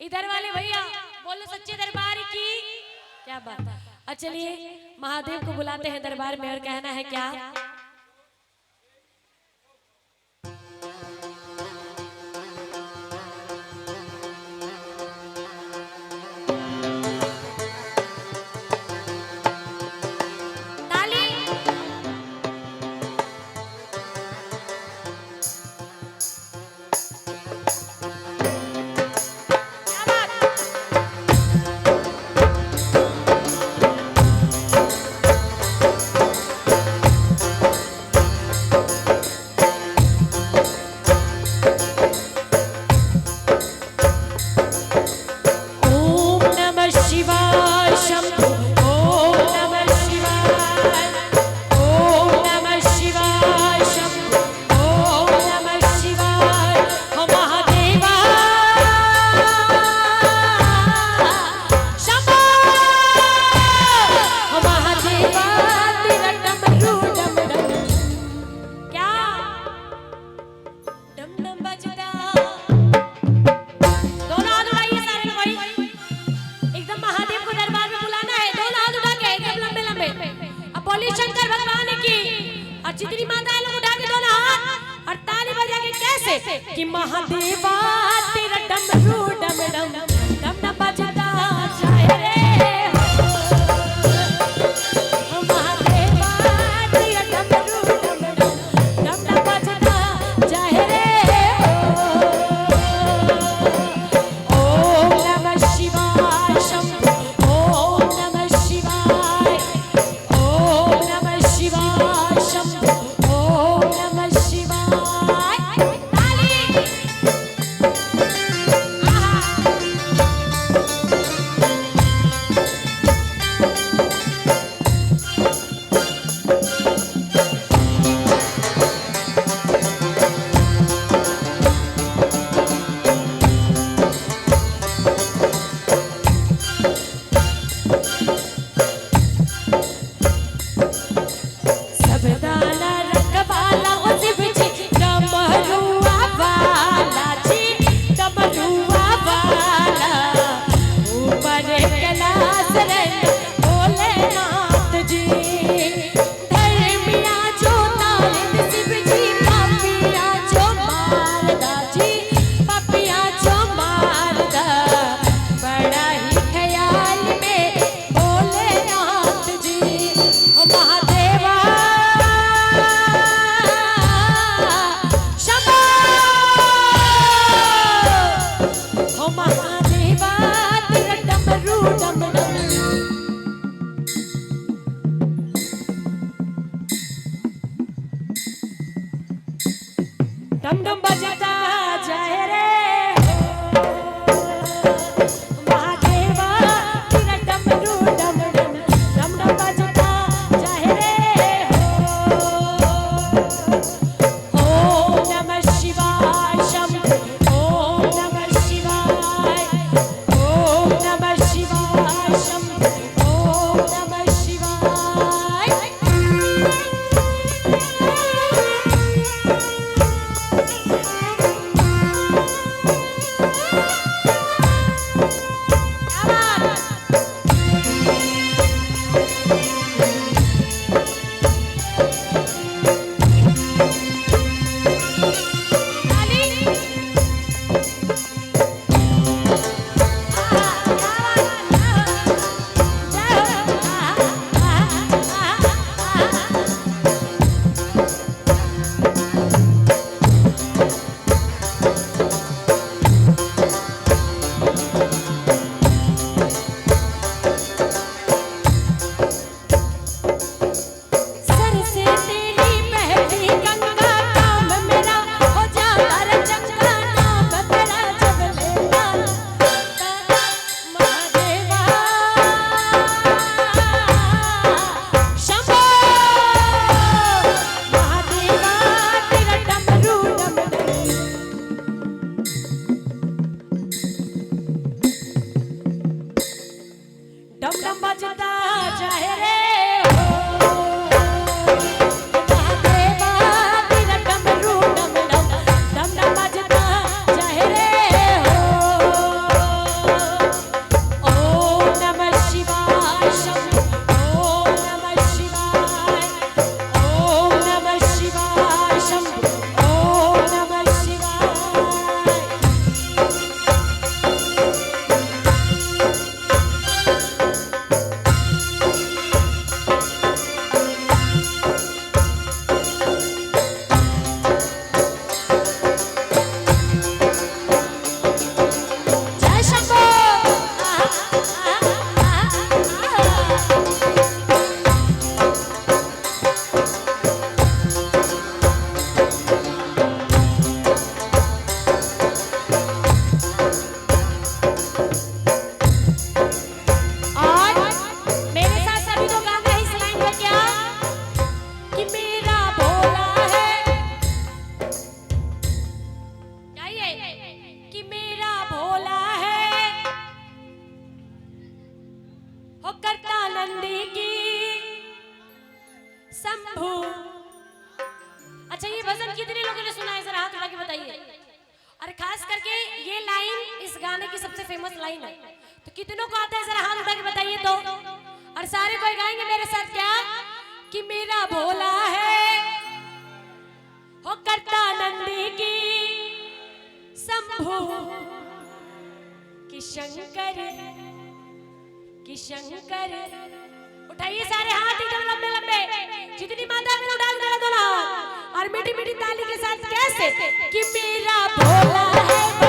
इधर वाले भैया बोलो सच्चे दरबार की क्या बात। चलिए महादेव को बुलाते हैं दरबार में और कहना है क्या। शंकर भगवान की और जितनी माताएं लोग उठा के दोनों हाथ और ताली बजा के कैसे कि महादेवा तेरा डमरू डम डम डम डम बजता जाए रे महादेवा तेरा डमरू डम डम डम डम बजता जाए रे ओम नमः शिवाय शंभो ओम नमः शिवाय ओम नमः शिवाय शंभो ओम नमः शिवाय ताली खास करके ये लाइन इस गाने की सबसे फेमस लाइन है। तो कितनों को आता है जरा हाथ उठा के बताइए तो। और सारे कोई गाएंगे मेरे साथ क्या कि मेरा भोला है हो करता नंदी की शंभू कि शंकर। उठाइए सारे हाथ एकदम लंबे लंबे, जितनी माता में उड़ा दो हाथ और मीठी मीठी ताली के साथ कैसे कि मेरा भोला है